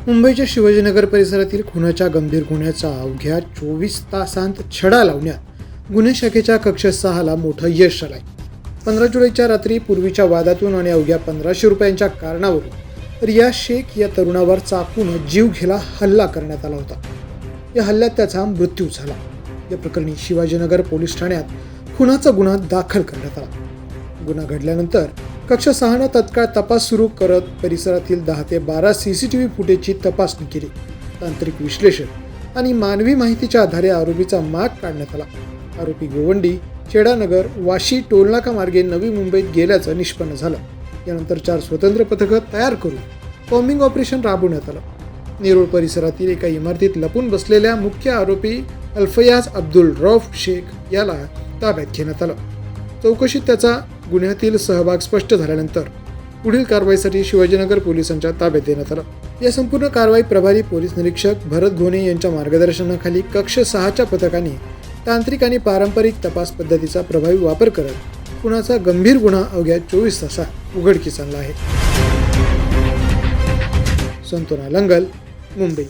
मुंबईच्या शिवाजीनगर परिसरातील खुनाच्या गंभीर गुन्ह्याचा अवघ्या 24 तासांत छडा लावण्यात गुन्हे शाखेच्या कक्ष 6ला मोठं यश आलंय. 15 जुलैच्या रात्री पूर्वीच्या वादातून आणि अवघ्या 1500 रुपयांच्या कारणावरून रिया शेख या तरुणावर चाकून जीवघेणा हल्ला करण्यात आला होता. या हल्ल्यात त्याचा मृत्यू झाला. या प्रकरणी शिवाजीनगर पोलीस ठाण्यात खुनाचा गुन्हा दाखल करण्यात आला. गुन्हा घडल्यानंतर कक्ष 6नं तत्काळ तपास सुरू करत परिसरातील 10 ते 12 CCTV फुटेजची तपासणी केली. तांत्रिक विश्लेषण आणि मानवी माहितीच्या आधारे आरोपीचा माग काढण्यात आला. आरोपी गोवंडी, चेडानगर, वाशी टोलनाका मार्गे नवी मुंबईत गेल्याचं निष्पन्न झालं. यानंतर 4 स्वतंत्र पथकं तयार करून कॉम्बिंग ऑपरेशन राबवण्यात आलं. नेरूळ परिसरातील एका इमारतीत लपून बसलेल्या मुख्य आरोपी अल्फयाज अब्दुल रौफ शेख याला ताब्यात घेण्यात आलं. चौकशीत त्याचा गुन्ह्यातील सहभाग स्पष्ट झाल्यानंतर पुढील कारवाईसाठी शिवाजीनगर पोलिसांच्या ताब्यात देण्यात आलं. या संपूर्ण कारवाई प्रभारी पोलीस निरीक्षक भरत घोणे यांच्या मार्गदर्शनाखाली कक्ष 6च्या पथकाने तांत्रिक आणि पारंपरिक तपास पद्धतीचा प्रभावी वापर करत खुनाचा गंभीर गुन्हा अवघ्या 24 तासात उघडकीस आणला आहे. संतोना लंगल, मुंबई.